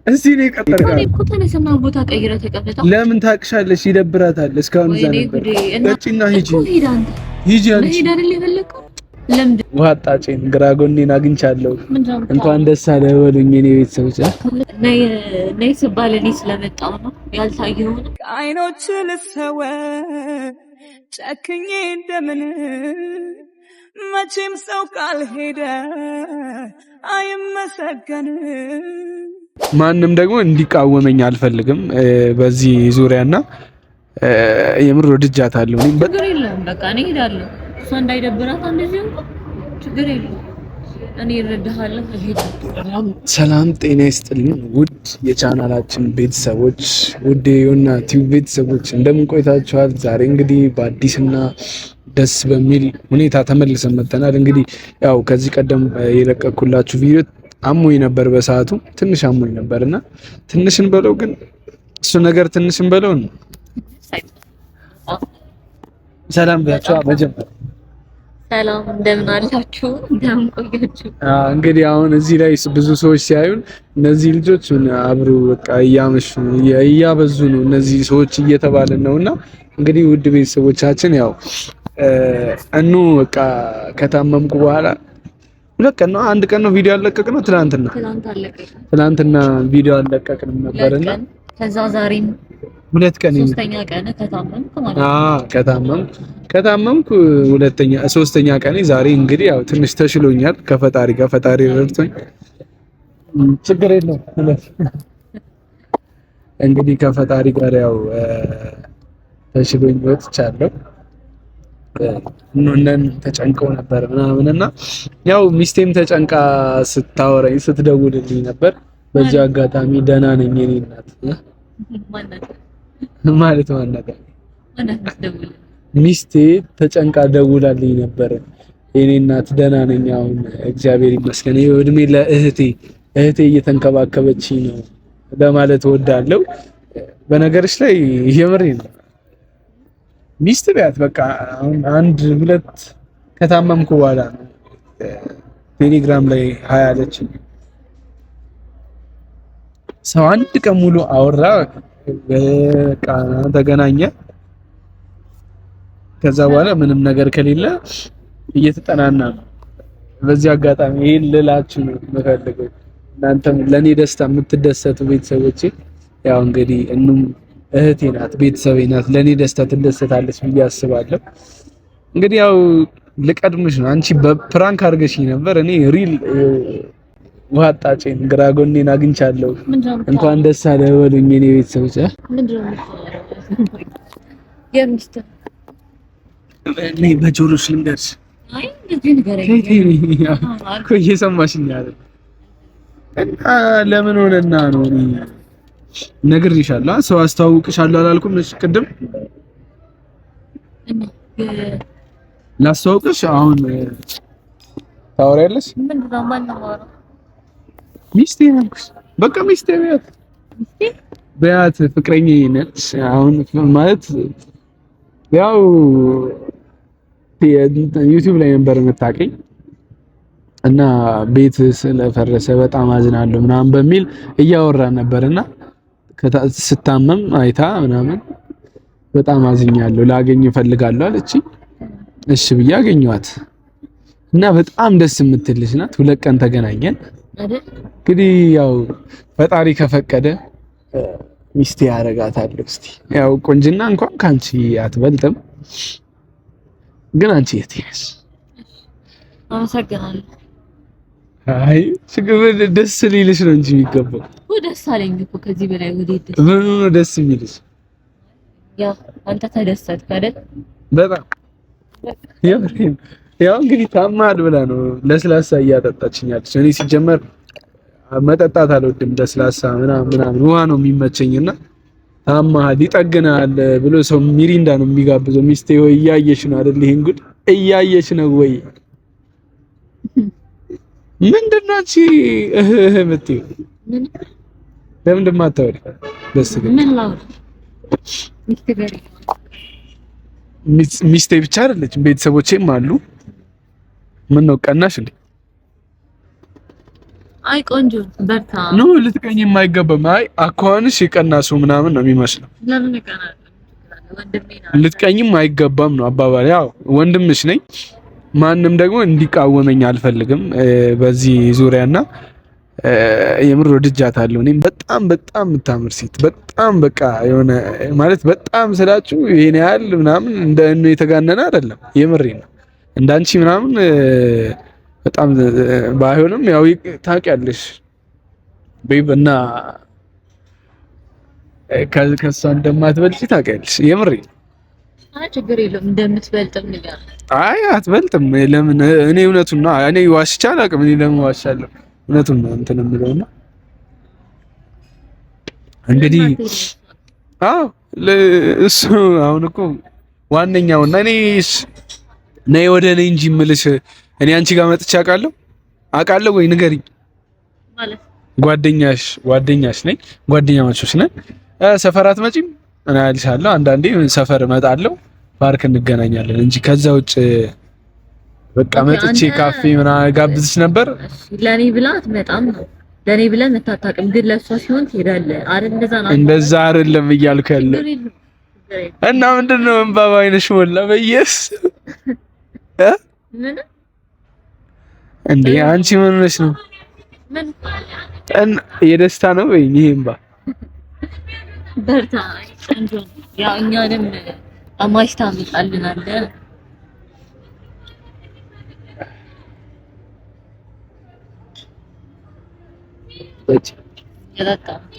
እዚህ ነው የቀጠርካት እኮ ተነስና ቦታ ቀይረህ ተቀመጣ። ለምን ታቅሻለሽ? ይደብራታል። እስካሁን እዛ ነበር። እቺና ሂጂ ሂጂ አንቺ ሄዳ አይደል የፈለከው? ለምን ዋጣጭን ግራ ጎኔን አግኝቻለሁ። እንኳን ደስ አለ በሉኝ የኔ ቤተሰቦች። ነይ ስባል እኔ ስለመጣሁ ነው ያልታየው ነው። አይኖች ልሰወ ጨክኜ እንደምን መቼም ሰው ካልሄደ አይመሰገን። ማንም ደግሞ እንዲቃወመኝ አልፈልግም በዚህ ዙሪያና የምር ወድጃታለሁ። እኔ ችግር የለውም በቃ እኔ እሄዳለሁ። እሷ እንዳይደብራት እንደዚህ እንኳን ችግር የለውም። እኔ እረዳሃለሁ። እሄዳለሁ። ሰላም ጤና ይስጥልኝ ውድ የቻናላችን ቤተሰቦች፣ ውድ የዮና ቲዩብ ቤተሰቦች እንደምን ቆይታችኋል? ዛሬ እንግዲህ በአዲስና ደስ በሚል ሁኔታ ተመልሰን መጥተናል። እንግዲህ ያው ከዚህ ቀደም የለቀኩላችሁ ቪዲዮ አሞኝ ነበር፣ በሰዓቱ ትንሽ አሞኝ ነበርና ትንሽን በለው ግን እሱ ነገር ትንሽን በለው ነው። ሰላም ብያችሁ መጀመር ሰላም እንደምን አላችሁ? እንደምን ቆያችሁ? እንግዲህ አሁን እዚህ ላይ ብዙ ሰዎች ሲያዩን እነዚህ ልጆች አብሩ በቃ እያመሹ እያበዙ ነው እነዚህ ሰዎች እየተባለን ነውና እንግዲህ ውድ ቤተሰቦቻችን ያው እኑ በቃ ከታመምኩ በኋላ ሁለት ቀን ነው አንድ ቀን ነው ቪዲዮ አለቀቅነው። ትናንትና ቪዲዮ አለቀቅንም ነበርና ከዛ ዛሬም ሁለት ቀን ሶስተኛ ቀን ከታመምኩ ማለት ከታመምኩ ሶስተኛ ቀን ዛሬ እንግዲህ ያው ትንሽ ተሽሎኛል ከፈጣሪ ጋር ፈጣሪ ረድቶኝ ችግር የለውም እንግዲህ ከፈጣሪ ጋር ያው ተሽሎኝ ወጥቻለሁ። እነን ተጨንቀው ነበር ምናምንና ያው ሚስቴም ተጨንቃ ስታወራኝ ስትደውልልኝ ነበር። በዚህ አጋጣሚ ደህና ነኝ የኔ እናት ማለት ሚስቴ ተጨንቃ ደውላልኝ ነበር። የኔ እናት ደህና ነኝ አሁን እግዚአብሔር ይመስገን። እድሜ ለእህቴ እየተንከባከበችኝ ነው ለማለት እወዳለሁ። በነገርሽ ላይ የምሬ ነው ሚስት ቢያት በቃ አሁን አንድ ሁለት ከታመምኩ በኋላ ነው ቴሌግራም ላይ አለች። ሰው አንድ ቀን ሙሉ አወራ በቃ ተገናኘ። ከዛ በኋላ ምንም ነገር ከሌለ እየተጠናና ነው። በዚህ አጋጣሚ ይሄን ልላችሁ ነው የምፈልገው። እናንተም ለኔ ደስታ የምትደሰቱ ቤተሰቦቼ ያው እንግዲህ እህቴ ናት፣ ቤተሰቤ ናት። ለኔ ደስታ ትደሰታለች ብዬ አስባለሁ። እንግዲህ ያው ልቀድምሽ ነው። አንቺ በፕራንክ አድርገሽኝ ነበር። እኔ ሪል ውሃ አጣጬን ግራ ጎኔን አግኝቻለሁ። እንኳን ደስ አለ በሉኝ የኔ ቤተሰቦች። እኔ በጆሮሽ ልንገርሽ። አይ እንደዚህ ንገረኝ እኮ እየሰማሽኝ አይደል? እና ለምን ሆነና ነው እኔ ነግሬሻለሁ። ሰው አስተዋውቅሻለሁ አላልኩም? እሺ ቅድም ላስተዋውቅሽ አሁን ታወሪያለሽ። ምንድነው ማነው? ሚስቴ ነሽ። በቃ ሚስቴ ቢያት ፍቅረኛዬ ነች። አሁን ማለት ያው ዩቲዩብ ላይ ነበር የምታውቀኝ እና ቤት ስለፈረሰ በጣም አዝናለሁ ምናምን በሚል እያወራን ነበርና ስታመም አይታ ምናምን በጣም አዝኛለሁ ላገኝ እፈልጋለሁ አለች። እሺ ብዬ አገኘኋት እና በጣም ደስ የምትልሽ ናት። ሁለት ቀን ተገናኘን አይደል? እንግዲህ ያው ፈጣሪ ከፈቀደ ሚስቴ ያረጋታለሁ። እስቲ ያው ቆንጅና እንኳን ካንቺ አትበልጥም፣ ግን አንቺ የት ነሽ? አመሰግናለሁ። አይ ችግር ደስ ሊልሽ ነው እንጂ የሚገባው ደስ አለኝ እኮ ከዚህ በላይ ወዴት ምን ነው ደስ የሚልሽ? ያው አንተ ተደሰትክ አይደል? በጣም ያው እንግዲህ ታማድ ብላ ነው ለስላሳ እያጠጣችኛለች። እኔ ሲጀመር መጠጣት አልወድም፣ ለስላሳ ምናምን ውሃ ነው የሚመቸኝና ታማድ ይጠግናል ብሎ ሰው ሚሪንዳ ነው የሚጋብዘው። ሚስቴ ወይ እያየሽ ነው አይደል? ይሄን ጉድ እያየሽ ነው ወይ? ምንድነው አንቺ የምትይው? ለምንድን ማታወሪ? ደስ ግን ምን ላውራ? ሚስቴ ብቻ አይደለችም ቤተሰቦቼም አሉ። ምን ነው ቀናሽ እንዴ? አይ ቆንጆ በርታ። ኖ ልትቀኝም አይገባም። አይ አኳንሽ የቀናሱ ምናምን ነው የሚመስለው። ለምን ይቀናል? ወንድሜ ነው። ልትቀኝም አይገባም ነው አባባል። ያው ወንድምሽ ነኝ። ማንም ደግሞ እንዲቃወመኝ አልፈልግም በዚህ ዙሪያና የምር ወድጃታለሁ። እኔም በጣም በጣም የምታምር ሴት በጣም በቃ የሆነ ማለት በጣም ስላችሁ ይሄን ያህል ምናምን እንደ የተጋነነ አይደለም። የምሬ ነው። እንዳንቺ ምናምን በጣም ባይሆንም ያው ታውቂያለሽ ቤብ እና ከሷ እንደማትበልጪ ታውቂያለሽ። የምሬ ነው። አይ ችግር የለውም እንደምትበልጥም ነገር። አይ አትበልጥም። ለምን እኔ እውነቱን ነው። እኔ ዋሽቻ አላውቅም። እኔ ለምን ዋሻለሁ? እውነቱን ነው እንትን የምለውና እንግዲህ አዎ እሱ አሁን እኮ ዋነኛውና እኔስ ነይ ወደ እኔ እንጂ የምልሽ እኔ አንቺ ጋር መጥቼ አውቃለሁ ወይ ንገሪኝ። ማለት ጓደኛሽ ነኝ፣ ጓደኛማቾች ነን። ሰፈር አትመጪም? እኔ አልሻለሁ። አንዳንዴ ሰፈር እመጣለሁ፣ ፓርክ እንገናኛለን እንጂ ከዛ ውጭ በቃ መጥቼ ካፌ ምናምን ጋብዝሽ ነበር። ለኔ ብላ አትመጣም ነው ለኔ ብለህ መታጣቅም፣ ግን ለሷ ሲሆን ትሄዳለህ አይደል? እንደዛ አይደለም እያልኩ ያለ እና ምንድነው እንባባ አይነሽ ሞላ በየስ ምን እንዴ? አንቺ ምን ሆነሽ ነው? ምን የደስታ ነው ወይ ይሄ እንባ? በርታ እንጂ ያው እኛንም አማሽ ታመጣልናለህ።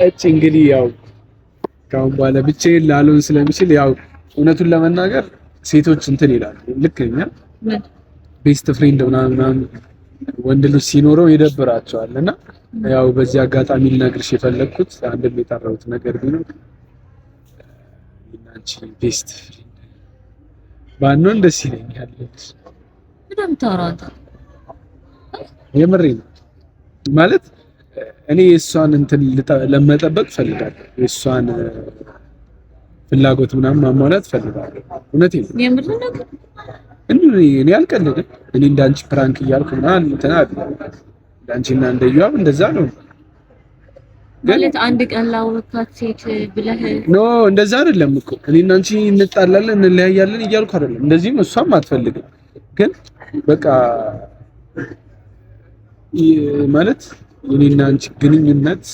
እጭ እንግዲህ ያው ካሁን በኋላ ብቻዬን ላልሆን ስለሚችል ያው እውነቱን ለመናገር ሴቶች እንትን ይላሉ። ልክ እኛ ቤስት ፍሬንድ ምናምን ወንድ ልጅ ሲኖረው ይደብራቸዋል። እና ያው በዚህ አጋጣሚ ልነግርሽ የፈለግኩት አንድም የጠራሁት ነገር ቢኖር እናንቺ ቤስት ፍሬንድ ባንሆን ደስ ይለኛል። ምንም ታራታ የምሬን ነው ማለት እኔ የእሷን እንትን ለመጠበቅ ፈልጋለሁ። የእሷን ፍላጎት ምናምን ማሟላት ፈልጋለሁ። እውነቴን ነው። የምር ነው። እኔ አልቀልድም። እኔ እንዳንቺ ፕራንክ እያልኩ ምናምን እንትን አይደለም። እንዳንቺና እንደዩአብ እንደዛ ነው ማለት አንድ ቀን ላወካት ሴት ብለህ ኖ እንደዛ አይደለም እኮ እኔና አንቺ እንጣላለን እንለያያለን እያልኩ አይደለም። እንደዚህም እሷም አትፈልግም። ግን በቃ ማለት የኔና አንቺ ግንኙነት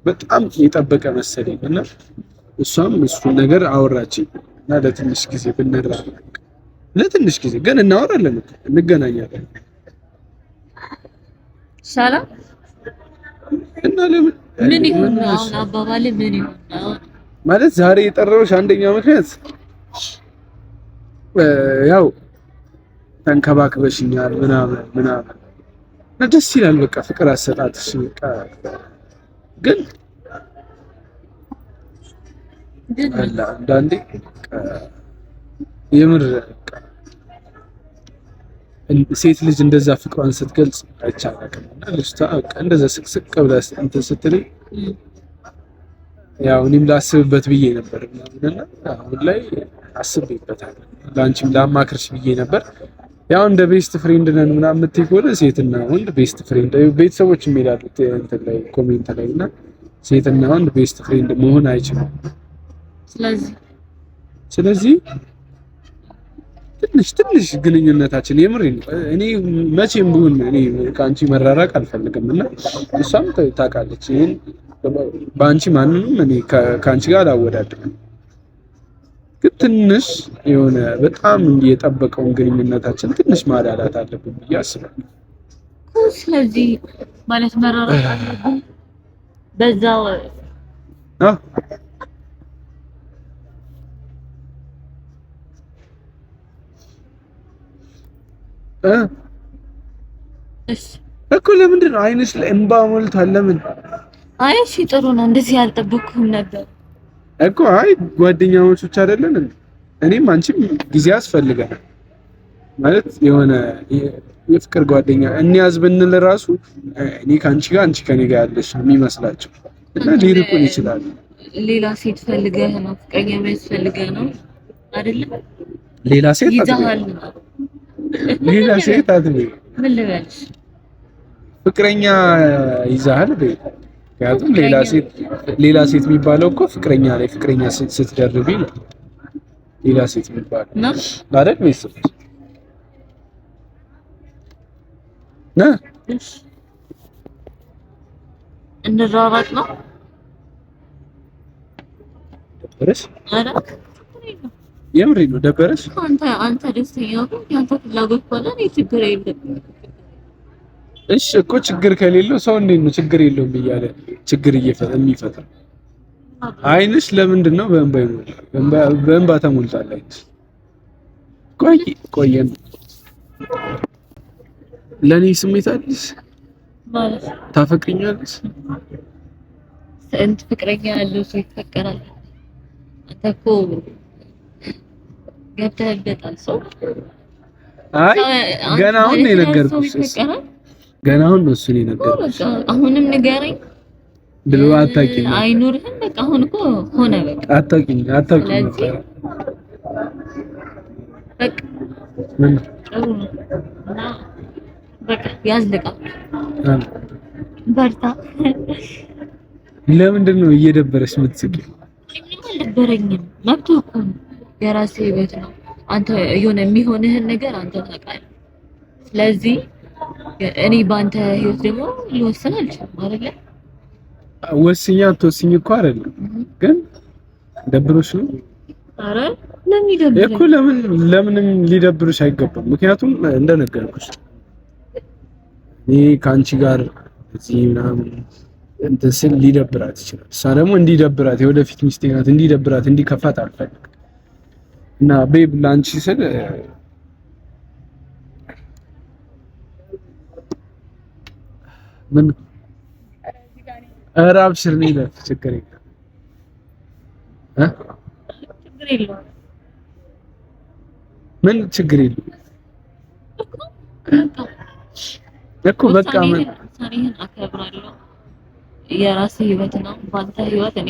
በጣም የጠበቀ መሰለኝ እና እሷም እሱን ነገር አወራችኝ እና ለትንሽ ጊዜ ብንራራቅ ለትንሽ ጊዜ ግን እናወራለን እኮ እንገናኛለን። ሰላም እና ለምን ምን ይሁን አሁን አባባል ምን ይሁን ማለት ዛሬ የጠራሁሽ አንደኛው ምክንያት ያው ተንከባክበሽኛል ምናምን ደስ ይላል። በቃ ፍቅር አሰጣጥሽ በቃ ግን አንዳንዴ የምር ሴት ልጅ እንደዛ ፍቅሯን ስትገልጽ አይቻልም እና ልጅቷ በቃ እንደዛ ስቅስቅ ብላ እንትን ስትለኝ ያው እኔም ላስብበት ብዬ ነበር እና አሁን ላይ አስቤበታለሁ። ለአንቺም ላማክርሽ ብዬ ነበር። ያው እንደ ቤስት ፍሬንድ ነን ምናምን የምትይ ከሆነ ሴትና ወንድ ቤስት ፍሬንድ ቤተሰቦች የሚላሉት እንትን ላይ ኮሜንት ላይ እና ሴትና ወንድ ቤስት ፍሬንድ መሆን አይችልም። ስለዚህ ትንሽ ግንኙነታችን የምር ነው። እኔ መቼም ቢሆን እኔ ከአንቺ መራራቅ አልፈልግም እና እሷም ታውቃለች ይሄን። በአንቺ ማንንም እኔ ከአንቺ ጋር አላወዳድርም። ግን ትንሽ የሆነ በጣም የጠበቀውን ግንኙነታችን ትንሽ ማዳላት አለብን ብዬ አስባለሁ። ስለዚህ ማለት መራራቅ አለብን በዛው እኮ ለምንድን ነው አይንሽ ላይ እንባ ሞልቷል? ለምን? አይ እሺ ጥሩ ነው። እንደዚህ ያልጠበቅኩም ነበር እኮ። አይ ጓደኛሞች ብቻ አይደለን እኔም አንቺም ጊዜ ያስፈልጋል ማለት የሆነ የፍቅር ጓደኛ እንያዝ ብንል ራሱ እኔ ካንቺ ጋር አንቺ ከኔ ጋር ያለሽ የሚመስላቸው እና ሊርቁን ይችላሉ። ሌላ ሴት ፈልገህ ነው ፍቅረኛ የሚያስፈልገህ ነው አይደለም? ሌላ ሴት ይዛሃል። ሌላ ሴት አትበይ። ምን ልበልሽ? ፍቅረኛ ይዛሃል በይ። ምክንያቱም ሌላ ሴት የሚባለው እኮ ፍቅረኛ ላይ ፍቅረኛ ስትደርቢ ነው ሌላ ሴት የሚባለው አይደል? ወይስ ና እንራራቅ ነው ደበረሽ? አረ የምሬ ነው ደበረሽ? አንተ ደስተኛ ነው ያንተ ፍላጎት ከሆነ እኔ ችግር የለብኝም። እሺ እኮ ችግር ከሌለው ሰው እንዴት ነው ችግር የለውም እያለ ችግር የሚፈጥር? አይንሽ ለምንድን ነው በእንባ ተሞልታለች? ቆየን ለኔ ስሜት አለሽ ማለት ታፈቅሪኛለሽ? ስንት ፍቅረኛ ያለው ሰው ይፈቀራል? አንተ እኮ ገብተህበታል ሰው። አይ ገና አሁን ነው የነገርኩሽ። ገና አሁን ነው እሱን የነገርኩሽ። አሁንም ንገረኝ ብሎ አታውቂኝ። አይኖርህም በቃ አሁን እኮ ሆነ በቃ አታውቂኝ ነበር። በቃ ምን ጥሩ ነው እና በቃ ያዝልቃል። በርታ። ለምንድን ነው እየደበረሽ የምትስቂው? ምንም አልደበረኝም። መብትህ እኮ ነው። የራስህ ህይወት ነው። አንተ የሆነ የሚሆንህን ነገር አንተ ታውቃለህ። ስለዚህ እኔ በአንተ ህይወት ደግሞ ልወስን አልችልም አይደለ? ወስኛ አትወስኝ እኮ አይደለም፣ ግን ደብሮሽ ነው። አረ ለምን ይደብረኝ እኮ ለምንም ሊደብርሽ አይገባም። ምክንያቱም እንደነገርኩሽ እኔ ከአንቺ ጋር እዚህ ምናምን እንትን ስል ሊደብራት ይችላል። እሷ ደግሞ እንዲደብራት የወደፊት ሚስቴ ናት፣ እንዲደብራት እንዲከፋት አልፈልግም። እና ቤብ ላንቺ ስል ምን ኧረ አብሽር ነው ይላል። ችግር የለም ችግር የለውም። ምን ችግር የለውም እኮ በቃ ምን ውሳኔህን አከብራለሁ። የራስህ ህይወት ነው። በአንተ ህይወት እኔ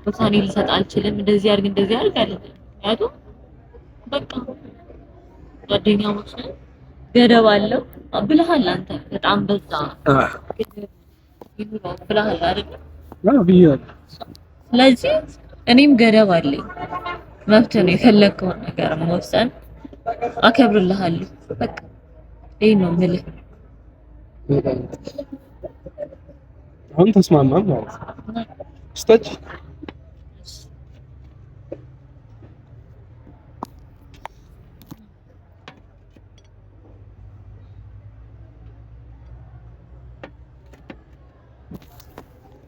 ውሳኔ ልሰጥ አልችልም። እንደዚህ አድርግ እንደዚህ አድርግ አለ። ምክንያቱም በቃ ጓደኛሞች ነን፣ ገደብ አለው ብለሃል። አንተ በጣም በዛ ብለሃል አይደል? ብያለሁ። ስለዚህ እኔም ገደብ አለኝ። መብት ነው። የፈለግከውን ነገር መወሰን አከብርልሃለሁ። በቃ ይሄ ነው የምልህ። አሁን ተስማማን ማለት ነው። ስታች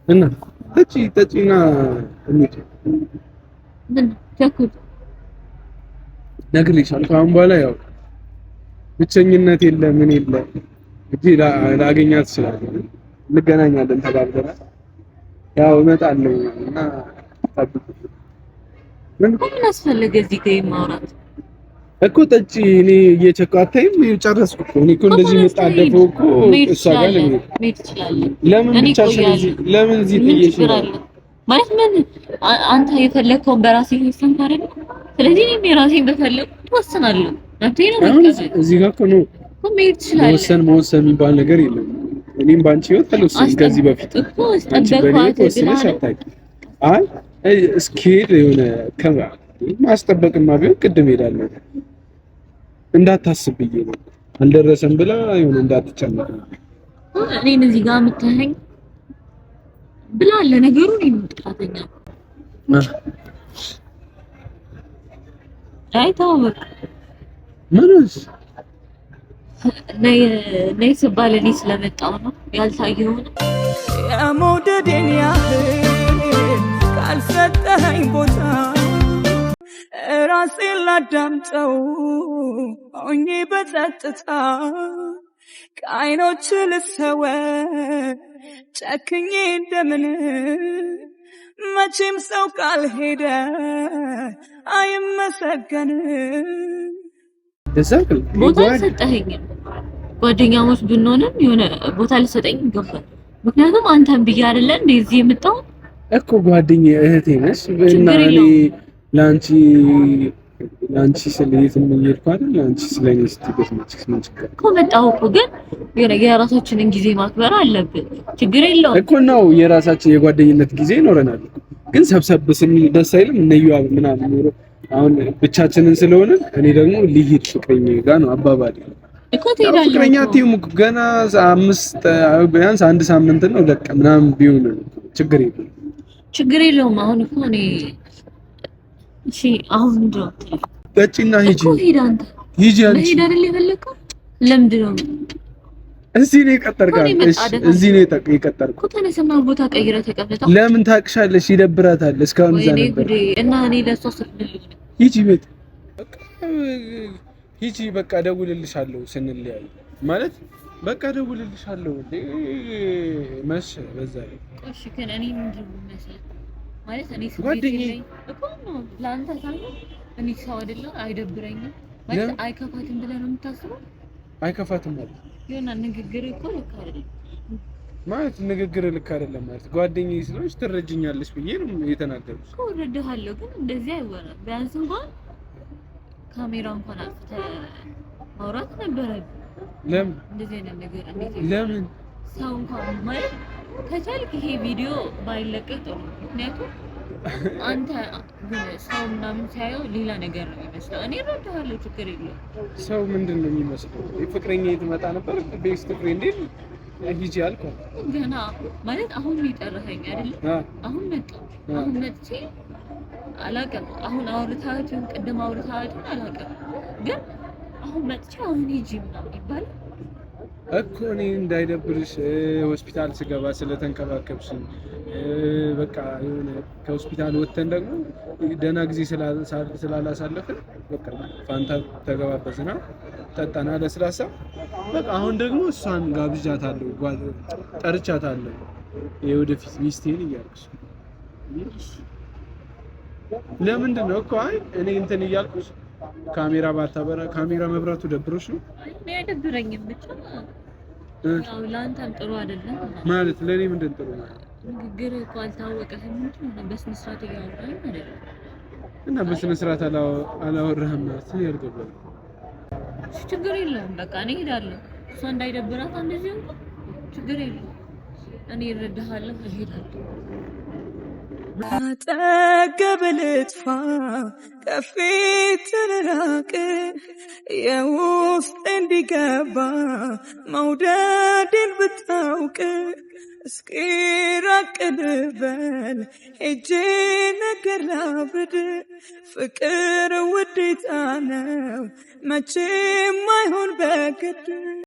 እና ጠጪና እንዴ ምን ተኩል ነግሬሻለሁ። ከአሁን በኋላ ያው ብቸኝነት የለ ምን የለ እንጂ ላገኛት እችላለሁ። እንገናኛለን ተባብለናል። ያው እመጣለሁ እና ጠብቁ። ምን አስፈለገ እዚህ ጋር ማውራት እኮ ጠጪ። እኔ እየቸኳታይም ጨረስኩ እኮ። እኔ እኮ እንደዚህ መጣደፈው እኮ እሷ ጋር ለምን ብቻሽን ለምን እዚህ ጥዬሽ ማለት ምን አንተ የፈለከውን በራስህ ወሰንክ አይደል? ስለዚህ እኔም የራሴን በፈለኩ ወሰናለሁ። አንተ እዚህ ጋር እኮ ነው መወሰን የሚባል ነገር የለም። እኔም ባንቺ ህይወት አልወሰንም ከዚህ በፊት እኮ አስጠበቅኳት ወስነሽ አታውቂም። አይ እስኪሄድ የሆነ ማስጠበቅማ ቢሆን ቅድም ሄዳለሁ እንዳታስብ ብዬ ነው። አልደረሰም ብላ የሆነ እንዳትጨነቅ እኔን እዚህ ጋር የምታየኝ ብላ ለነገሩ ነው ጥፋተኛ። አይ ተው በቃ ምንስ ነይ ስባል እኔ ስለመጣሁ ነው ያልታየው ነው። የመውደዴን ያህል ካልሰጠኸኝ ቦታ ራሴን ላዳምጠው ሆኜ በጸጥታ ከዓይኖች ልሰወር ጨክኜ እንደምን መቼም ሰው ካልሄደ አይመሰገንም። ቦታ አልሰጠኸኝም። ጓደኛሞች ብንሆንም የሆነ ቦታ ልሰጠኝ ይገባል። ምክንያቱም አንተን ብዬ አይደለ እንደዚህ የመጣው እኮ ጓደኛዬ እህቴ ነሽ እና እኔ አንቺ ስለየት ምን ይልኳል አንቺ ስለኔ ስትገት ምን ችግር እኮ መጣሁ እኮ ግን የራሳችንን ጊዜ ማክበር አለብን። ችግር የለውም እኮ ነው የራሳችን የጓደኝነት ጊዜ ይኖረናል። ግን ሰብሰብ ስንል ደስ አይልም? እነዩ ምናምን ኖሮ አሁን ብቻችንን ስለሆነ እኔ ደግሞ ልሂድ ፍቅረኛዬ ጋር ነው አባባል እኮ ትሄዳለህ። ፍቅረኛ ቲሙ ገና 5 ቢያንስ 1 ሳምንት ነው ለቀ ምናምን ቢሆን ችግር የለውም። አሁን እኮ እኔ እሺ አሁን እንደው ጠጪና ሂጂ እኮ ሂድ አንተ ሂጂ አንቺ ሂድ አይደል የፈለከው? ለምንድን ነው እዚህ ነው የቀጠርካል? እሺ እዚህ ነው የቀጠርኩ እኮ ተነስና ቦታ ቀይረህ ተቀመጣ። ለምን ታቅሻለሽ? ይደብራታል። እስካሁን እዛ ነበር እና እኔ ለሷ ስልልኝ ሂጂ ቤት በቃ ሂጂ በቃ ደውልልሻለሁ ስንለያይ ማለት በቃ ደውልልሻለሁ እንዴ መሽ በዛ ላይ እሺ ግን እኔ ምንድን ነው መሰለህ ማለት እኔ ጓደኛዬ እኮ ነው ላንተ ታዲያ እኔ ሰው አይደለም አይደብረኝም ማለት አይከፋትም ብለህ ነው የምታስበው? አይከፋትም ማለት የሆነ ንግግር እኮ ልክ አይደለም ማለት ንግግር ልክ አይደለም ማለት ጓደኛዬ ስለሆነች ትረጅኛለሽ ብዬ ነው የተናገርኩት እኮ እረዳሃለሁ። ግን እንደዚህ አይወራም። ቢያንስ እንኳን ካሜራ እንኳን አጥተህ ማውራት ነበረብህ። ለምን እንደዚህ አይነት ነገር እንዴት ለምን ሰው እንኳን ማለት ከቻልክ ይሄ ቪዲዮ ባይለቀቅ ጥሩ። ምክንያቱም አንተ ግን ሰው ምናምን ሲያየው ሌላ ነገር ነው የሚመስለው። እኔ እረዳሃለሁ፣ ችግር የለውም። ሰው ምንድን ነው የሚመስለው? ፍቅረኛዬ ትመጣ ነበር ቤስት ፍሬንዴን ሂጂ አልኳት። ገና ማለት አሁን ይጠራኸኝ አይደል? አሁን መጣ አሁን መጥቼ አላውቅም። አሁን አውርታችሁ ቅድም አውርታችሁ አላውቅም። ግን አሁን መጥቼ አሁን ሂጂ ምናምን ይባላል እኮ እኔ እንዳይደብርሽ ሆስፒታል ስገባ ስለተንከባከብሽ በቃ የሆነ ከሆስፒታል ወጥተን ደግሞ ደህና ጊዜ ስላላሳለፍን በቃ ፋንታ ተገባበዝና ጠጣና ለስላሳ በቃ አሁን ደግሞ እሷን ጋብዣታለሁ ጠርቻታለሁ የወደፊት ሚስቴን እያልኩሽ ለምንድን ነው እኮ አይ እኔ እንትን እያልኩሽ ካሜራ ባታበራ ካሜራ መብራቱ ደብሮሽ ነው? እኔ አይደብረኝም ብቻ ያው ላንተም ጥሩ አይደለም ማለት ለኔ ምንድን ጥሩ ማለት ንግግር እኮ አልታወቀህም እንጂ በስነ ስርዓት እያወራኝ አይደለም እና በስነ ስርዓት አላወራህም ማለት ነው ያልገባኝ። ችግር የለውም በቃ እኔ እሄዳለሁ። እሷ እንዳይደብራት እንደዚህ እንኳን ችግር የለውም። እኔ እረዳሃለሁ እሄዳለሁ። አጠገብ ልጥፋ ከፊት ልራቅ የውስጥ እንዲገባ መውደድን ብታውቅ እስኪ ራቅ ልበል ሄጄ ነገር ላብርድ ፍቅር ውዴታ ነው መቼም አይሆን በግድ